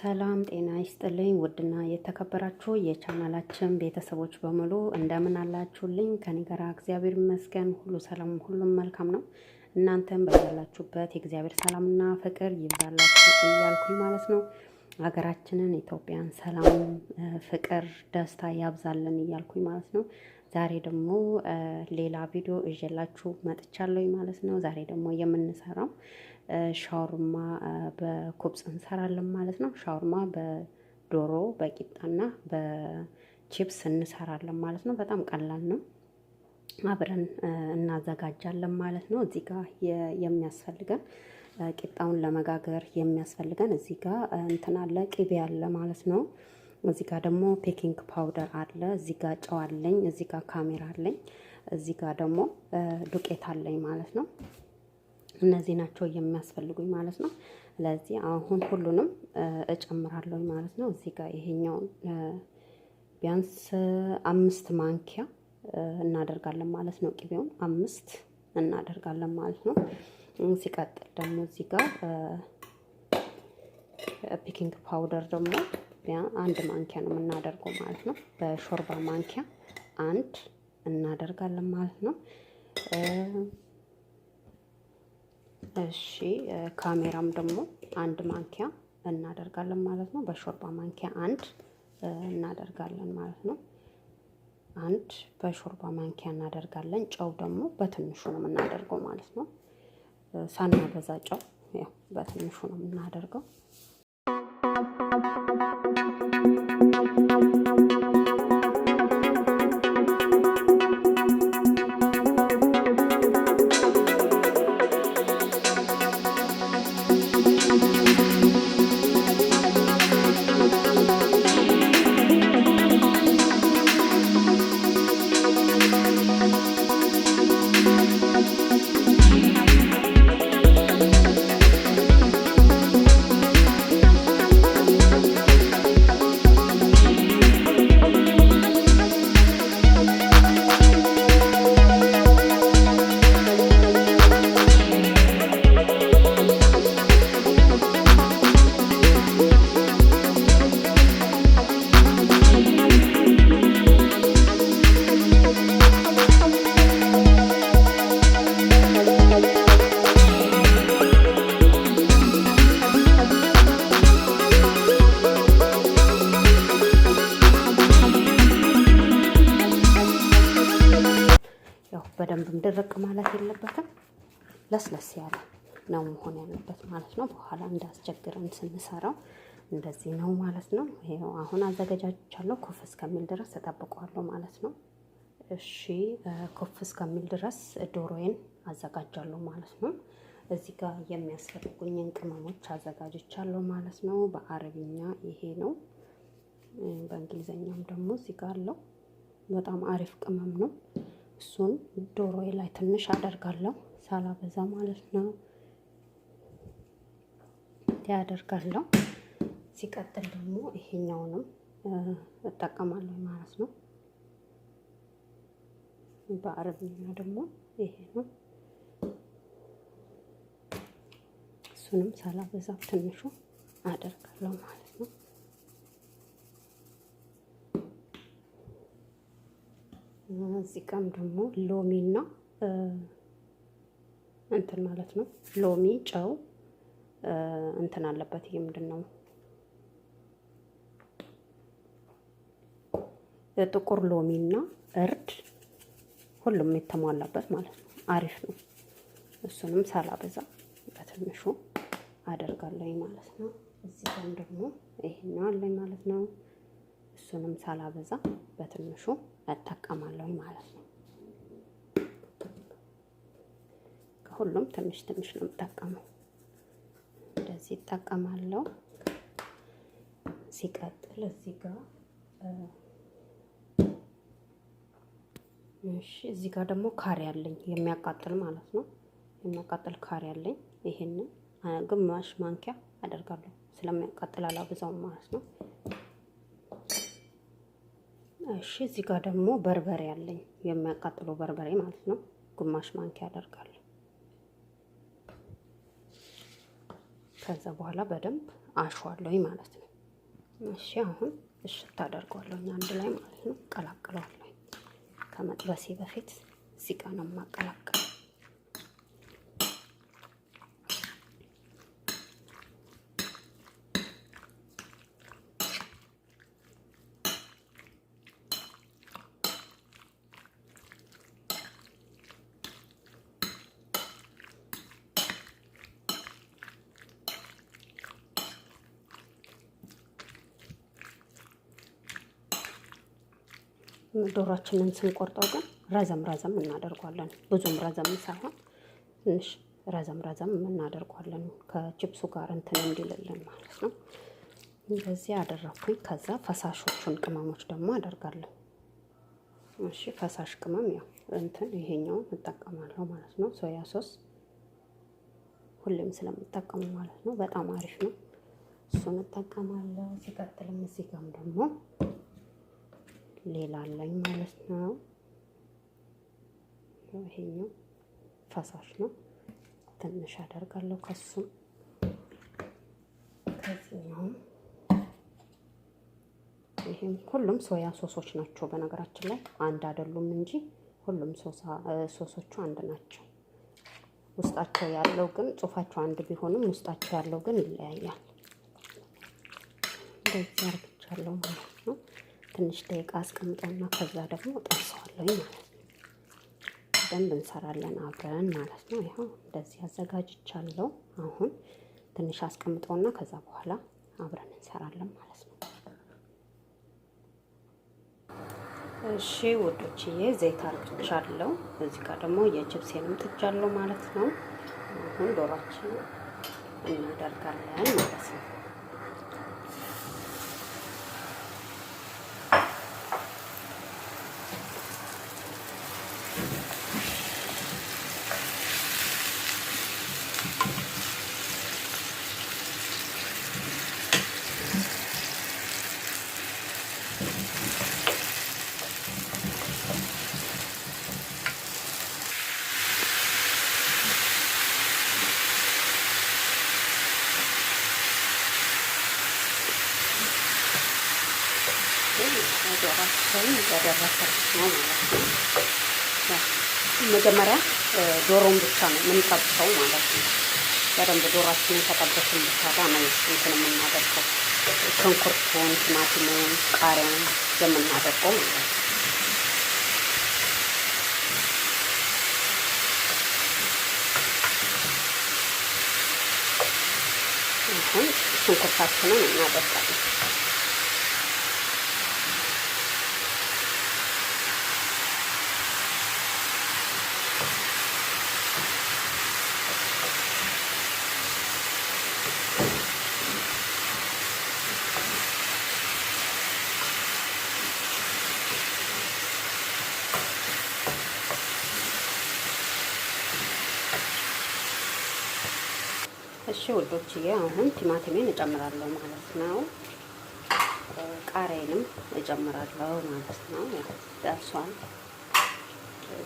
ሰላም ጤና ይስጥልኝ። ውድና የተከበራችሁ የቻናላችን ቤተሰቦች በሙሉ እንደምን አላችሁልኝ? ከኔ ጋር እግዚአብሔር ይመስገን ሁሉ ሰላም፣ ሁሉም መልካም ነው። እናንተም በያላችሁበት የእግዚአብሔር ሰላምና ፍቅር ይብዛላችሁ እያልኩኝ ማለት ነው ሀገራችንን ኢትዮጵያን ሰላም፣ ፍቅር፣ ደስታ ያብዛልን እያልኩኝ ማለት ነው። ዛሬ ደግሞ ሌላ ቪዲዮ ይዤላችሁ መጥቻለሁ ማለት ነው። ዛሬ ደግሞ የምንሰራው ሻውርማ በኩብስ እንሰራለን ማለት ነው። ሻውርማ በዶሮ በቂጣና በቺፕስ እንሰራለን ማለት ነው። በጣም ቀላል ነው። አብረን እናዘጋጃለን ማለት ነው። እዚህ ጋር የሚያስፈልገን ቂጣውን ለመጋገር የሚያስፈልገን እዚህ ጋር እንትን አለ፣ ቅቤ አለ ማለት ነው። እዚህ ጋር ደግሞ ቤኪንግ ፓውደር አለ። እዚህ ጋር ጨው አለኝ። እዚህ ጋር ካሜራ አለኝ። እዚህ ጋር ደግሞ ዱቄት አለኝ ማለት ነው። እነዚህ ናቸው የሚያስፈልጉኝ ማለት ነው። ስለዚህ አሁን ሁሉንም እጨምራለሁ ማለት ነው። እዚህ ጋር ይሄኛውን ቢያንስ 5 ማንኪያ እናደርጋለን ማለት ነው። ቅቤውን 5 እናደርጋለን ማለት ነው። ሲቀጥል ደግሞ እዚህ ጋር ቤኪንግ ፓውደር ደግሞ 1 ማንኪያ ነው የምናደርገው ማለት ነው። በሾርባ ማንኪያ 1 እናደርጋለን ማለት ነው። እሺ ካሜራም ደግሞ 1 ማንኪያ እናደርጋለን ማለት ነው። በሾርባ ማንኪያ 1 እናደርጋለን ማለት ነው። 1 በሾርባ ማንኪያ እናደርጋለን። ጨው ደግሞ በትንሹ ነው የምናደርገው ማለት ነው። ሳናበዛ ጨው ያው በትንሹ ነው የምናደርገው። በደንብም ድርቅ ማለት የለበትም። ለስለስ ያለ ነው መሆን ያለበት ማለት ነው። በኋላ እንዳስቸግረን ስንሰራው እንደዚህ ነው ማለት ነው። ይሄው አሁን አዘገጃጅቻለሁ። ኩፍ እስከሚል ድረስ እጠብቀዋለሁ ማለት ነው። እሺ ኩፍ እስከሚል ድረስ ዶሮዬን አዘጋጃለሁ ማለት ነው። እዚህ ጋር የሚያስፈልጉኝን ቅመሞች አዘጋጅቻለሁ ማለት ነው። በአረብኛ ይሄ ነው፣ በእንግሊዘኛም ደግሞ እዚህ ጋር አለው። በጣም አሪፍ ቅመም ነው። እሱን ዶሮዬ ላይ ትንሽ አደርጋለሁ ሳላበዛ ማለት ነው። ያደርጋለሁ። ሲቀጥል ደግሞ ይሄኛውንም እጠቀማለሁ ማለት ነው። በአረብኛ ደግሞ ይሄ ነው። እሱንም ሳላበዛ ትንሹ አደርጋለሁ ማለት ነው። እዚህ ጋርም ደግሞ ሎሚና እንትን ማለት ነው። ሎሚ፣ ጨው እንትን አለበት። ይሄ ምንድነው? ጥቁር ሎሚና እርድ፣ ሁሉም የተሟላበት ማለት ነው። አሪፍ ነው። እሱንም ሳላበዛ በትንሹ አደርጋለሁ ማለት ነው። እዚህ ጋርም ደግሞ ይሄኛው አለኝ ማለት ነው። እሱንም ሳላበዛ በትንሹ እጠቀማለሁ ማለት ነው። ከሁሉም ትንሽ ትንሽ ነው የምጠቀመው። እንደዚህ እጠቀማለሁ። ሲቀጥል እዚህ ጋር እዚህ ጋር ደግሞ ካሪ አለኝ የሚያቃጥል ማለት ነው። የሚያቃጥል ካሪ አለኝ። ይሄንን ግማሽ ማንኪያ አደርጋለሁ። ስለሚያቃጥል አላበዛውም ማለት ነው። እሺ እዚህ ጋር ደግሞ በርበሬ አለኝ፣ የሚያቃጥለው በርበሬ ማለት ነው። ግማሽ ማንኪያ አደርጋለሁ። ከዛ በኋላ በደንብ አሸዋለሁ ማለት ነው። እሺ አሁን እሽት አደርገዋለሁ አንድ ላይ ማለት ነው። ቀላቅለዋለሁ ከመጥበሴ በፊት እዚህ ጋር ነው የማቀላቅለው። ዶሮአችንን ስንቆርጠው ግን ረዘም ረዘም እናደርጓለን። ብዙም ረዘም ሳይሆን ትንሽ ረዘም ረዘም እናደርጓለን ከቺፕሱ ጋር እንትን እንዲልልን ማለት ነው። እንደዚህ አደረኩኝ። ከዛ ፈሳሾቹን ቅመሞች ደግሞ አደርጋለሁ። እሺ ፈሳሽ ቅመም ያው እንትን ይሄኛውን እጠቀማለሁ ማለት ነው። ሶያ ሶስ ሁሌም ስለምጠቀሙ ማለት ነው። በጣም አሪፍ ነው። እሱን እጠቀማለሁ። ሲቀጥልም እዚህ ጋርም ደግሞ ሌላ አለኝ ማለት ነው። ይሄኛው ፈሳሽ ነው። ትንሽ አደርጋለሁ ከሱም ከዚህኛው። ይሄም ሁሉም ሶያ ሶሶች ናቸው በነገራችን ላይ አንድ አይደሉም እንጂ ሁሉም ሶሶቹ አንድ ናቸው። ውስጣቸው ያለው ግን ጽሁፋቸው አንድ ቢሆንም ውስጣቸው ያለው ግን ይለያያል። እንደዚህ አርግቻለሁ ማለት ነው። ትንሽ ደቂቃ አስቀምጠውና ከዛ ደግሞ ጠብሰዋለሁ ማለት ነው። በደንብ እንሰራለን አብረን ማለት ነው። ይሄው እንደዚህ አዘጋጅቻለሁ። አሁን ትንሽ አስቀምጠውና ከዛ በኋላ አብረን እንሰራለን ማለት ነው። እሺ ውዶችዬ ዘይት አርግቻለሁ። እዚህ ጋር ደግሞ የቺፕሴንም ጥጃለሁ ማለት ነው። አሁን ዶሮአችንን እናደርጋለን ማለት ነው። ዶሮአችን እየደረሰ ነው ማለት ነው። መጀመሪያ ዶሮውን ብቻ ነው የምንጠብሰው ማለት ነው። በደንብ ዶሮአችንን ከጠበስን በኋላ ነው እንትን የምናደርገው ሽንኩርቱን፣ ቲማቲሙን፣ ቃሪያውን የምናደርገው ማለት ነው። አሁን ሽንኩርታችንን እናደርጋለን። እሺ ውዶችዬ አሁን ቲማቲሜን እጨምራለሁ ማለት ነው። ቃሪያንም እጨምራለሁ ማለት ነው። ያው ደርሷል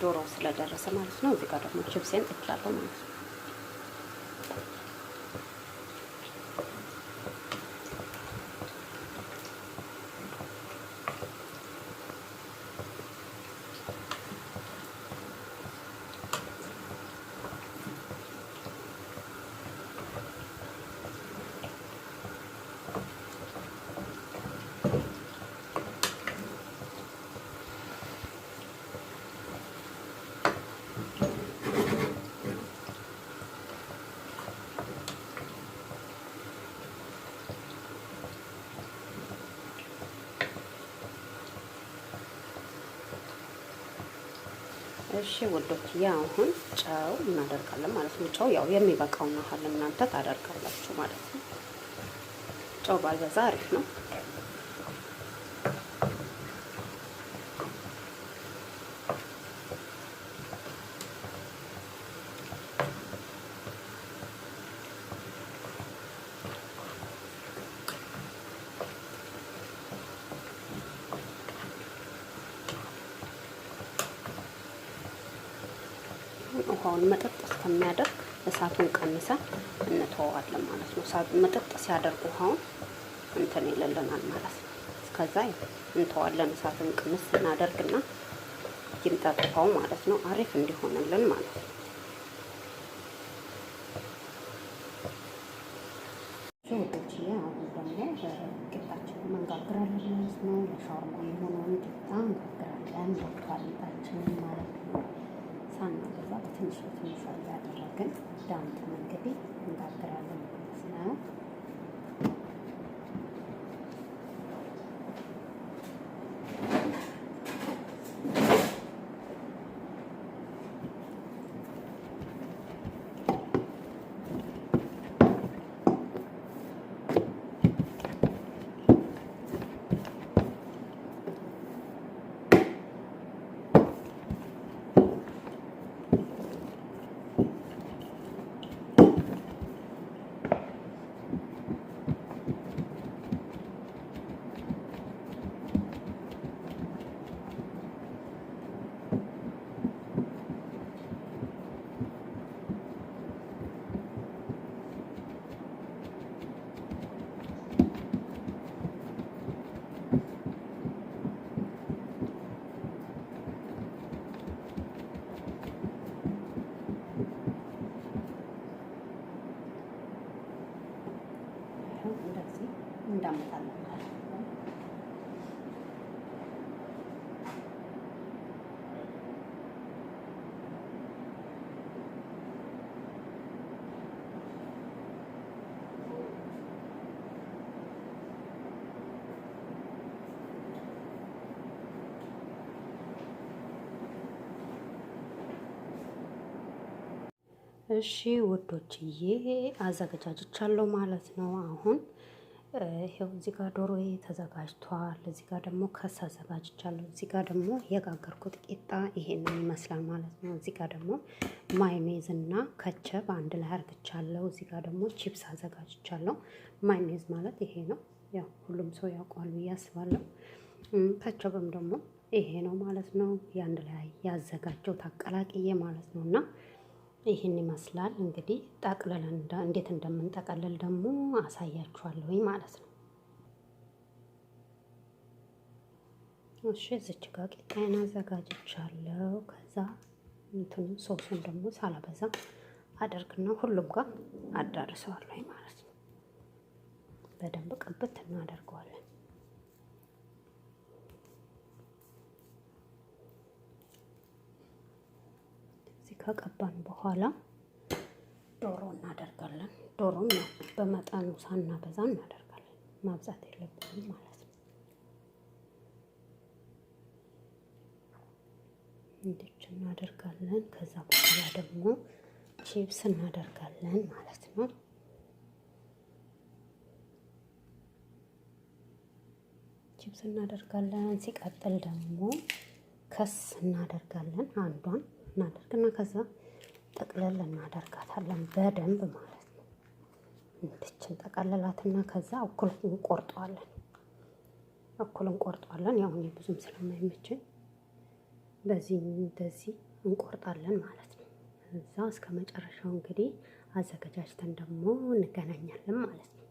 ዶሮ ስለደረሰ ማለት ነው። እዚህ ጋር ደግሞ ቺፕሴን ጥጃለሁ ማለት ነው። እሺ ውዶችዬ አሁን ጨው እናደርጋለን ማለት ነው። ጨው ያው የሚበቃውን ያህል እናንተ ታደርጋላችሁ ማለት ነው። ጨው ባልበዛ አሪፍ ነው። ውሃውን መጠጥ እስከሚያደርግ እሳቱን ቀንሰን እንተዋለን ማለት ነው። እሳቱን መጠጥ ሲያደርግ ውሃውን እንትን ይልልናል ማለት ነው። እስከዛ እንተዋለን። እሳትን ቅንስ እናደርግና ይምጠጥፋው ማለት ነው። አሪፍ እንዲሆንልን ማለት ነው። ውዶች አሁን ደግሞ ቂጣችንን እንጋግራለን ማለት ነው። ለሻወርማ የሆነውን ቂጣ እንጋግራለን። ወጥቷል ቂጣችንን ማለት ነው። ሳናበዛ በትንሽ በትንሹ እያደረግን ዳምጠን እንግዲህ እንጋግራለን ማለት ነው። እንደዚህ እንዳመጣለን ማለት ነው። እሺ ውዶችዬ አዘገጃጅቻለሁ ማለት ነው። አሁን ይሄው እዚህ ጋር ዶሮዬ ተዘጋጅቷል። እዚህ ጋር ደግሞ ከስ አዘጋጅቻለሁ። እዚህ ጋር ደግሞ የጋገርኩት ቂጣ ይሄንን ይመስላል ማለት ነው። እዚህ ጋር ደግሞ ማዮኔዝ እና ከቸብ አንድ ላይ አርግቻለሁ። እዚህ ጋር ደግሞ ቺፕስ አዘጋጅቻለሁ። ማዮኔዝ ማለት ይሄ ነው። ያው ሁሉም ሰው ያውቀዋል ብዬ አስባለሁ። ከቸብም ደግሞ ይሄ ነው ማለት ነው። የአንድ ላይ ያዘጋጀው ታቀላቅዬ ማለት ነው። እና ይህን ይመስላል እንግዲህ ጠቅልለን እንዴት እንደምንጠቀልል ደግሞ አሳያችኋለሁ ማለት ነው። እሺ እዚች ጋር ቂጣዬን አዘጋጅቻለሁ። ከዛ እንትኑ ሶሱን ደግሞ ሳላበዛ አደርግና ሁሉም ጋር አዳርሰዋለሁ ማለት ነው። በደንብ ቅብት እናደርገዋለን። ከቀባን በኋላ ዶሮ እናደርጋለን። ዶሮም በመጠኑ ሳናበዛ እናደርጋለን። ማብዛት የለብንም ማለት ነው። እንዲች እናደርጋለን። ከዛ በኋላ ደግሞ ቺፕስ እናደርጋለን ማለት ነው። ቺፕስ እናደርጋለን። ሲቀጥል ደግሞ ከስ እናደርጋለን። አንዷን እናደርግና ከዛ ጠቅለል እናደርጋታለን በደንብ ማለት ነው። እንድችን ጠቀለላትና ከዛ እኩል እንቆርጠዋለን። ያው እኔ ብዙም ስለማይመቸኝ በዚህ እንደዚህ እንቆርጣለን ማለት ነው። እዛ እስከ መጨረሻው እንግዲህ አዘገጃጅተን ደግሞ እንገናኛለን ማለት ነው።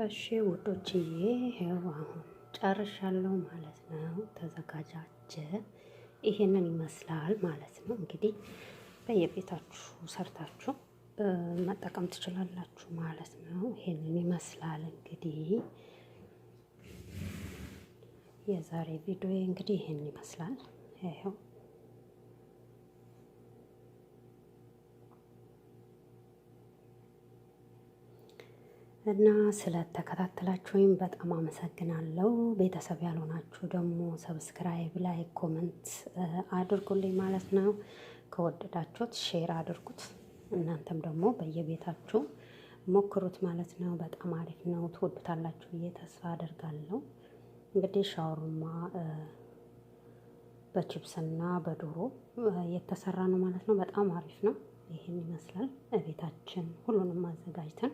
እሺ ውዶችዬ ይኸው አሁን ጨርሻለሁ ማለት ነው። ተዘጋጃጀ። ይሄንን ይመስላል ማለት ነው። እንግዲህ በየቤታችሁ ሰርታችሁ መጠቀም ትችላላችሁ ማለት ነው። ይሄንን ይመስላል እንግዲህ የዛሬ ቪዲዮ እንግዲህ ይሄን ይመስላል። ይሄው እና ስለተከታተላችሁኝ በጣም አመሰግናለሁ። ቤተሰብ ያልሆናችሁ ደግሞ ሰብስክራይብ፣ ላይክ፣ ኮመንት አድርጉልኝ ማለት ነው። ከወደዳችሁት ሼር አድርጉት። እናንተም ደግሞ በየቤታችሁ ሞክሩት ማለት ነው። በጣም አሪፍ ነው። ትወዱታላችሁ ብዬ ተስፋ አደርጋለሁ። እንግዲህ ሻወርማ በቺፕስና በዶሮ የተሰራ ነው ማለት ነው። በጣም አሪፍ ነው። ይሄን ይመስላል። ቤታችን ሁሉንም አዘጋጅተን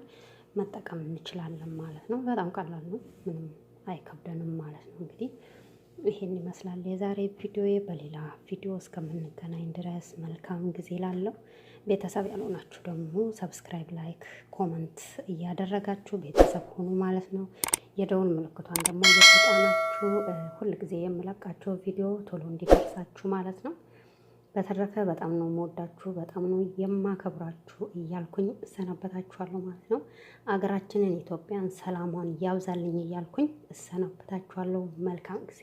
መጠቀም እንችላለን ማለት ነው። በጣም ቀላል ነው። ምንም አይከብደንም ማለት ነው። እንግዲህ ይሄን ይመስላል የዛሬ ቪዲዮ። በሌላ ቪዲዮ እስከምንገናኝ ድረስ መልካም ጊዜ ላለው ቤተሰብ ያልሆናችሁ ደግሞ ሰብስክራይብ፣ ላይክ፣ ኮመንት እያደረጋችሁ ቤተሰብ ሁኑ ማለት ነው። የደውል ምልክቷን ደግሞ እየተጫናችሁ ሁልጊዜ የምለቃቸው ቪዲዮ ቶሎ እንዲደርሳችሁ ማለት ነው። በተረፈ በጣም ነው የምወዳችሁ፣ በጣም ነው የማከብራችሁ እያልኩኝ እሰናበታችኋለሁ ማለት ነው። አገራችንን ኢትዮጵያን ሰላሟን ያብዛልኝ እያልኩኝ እሰናበታችኋለሁ። መልካም ጊዜ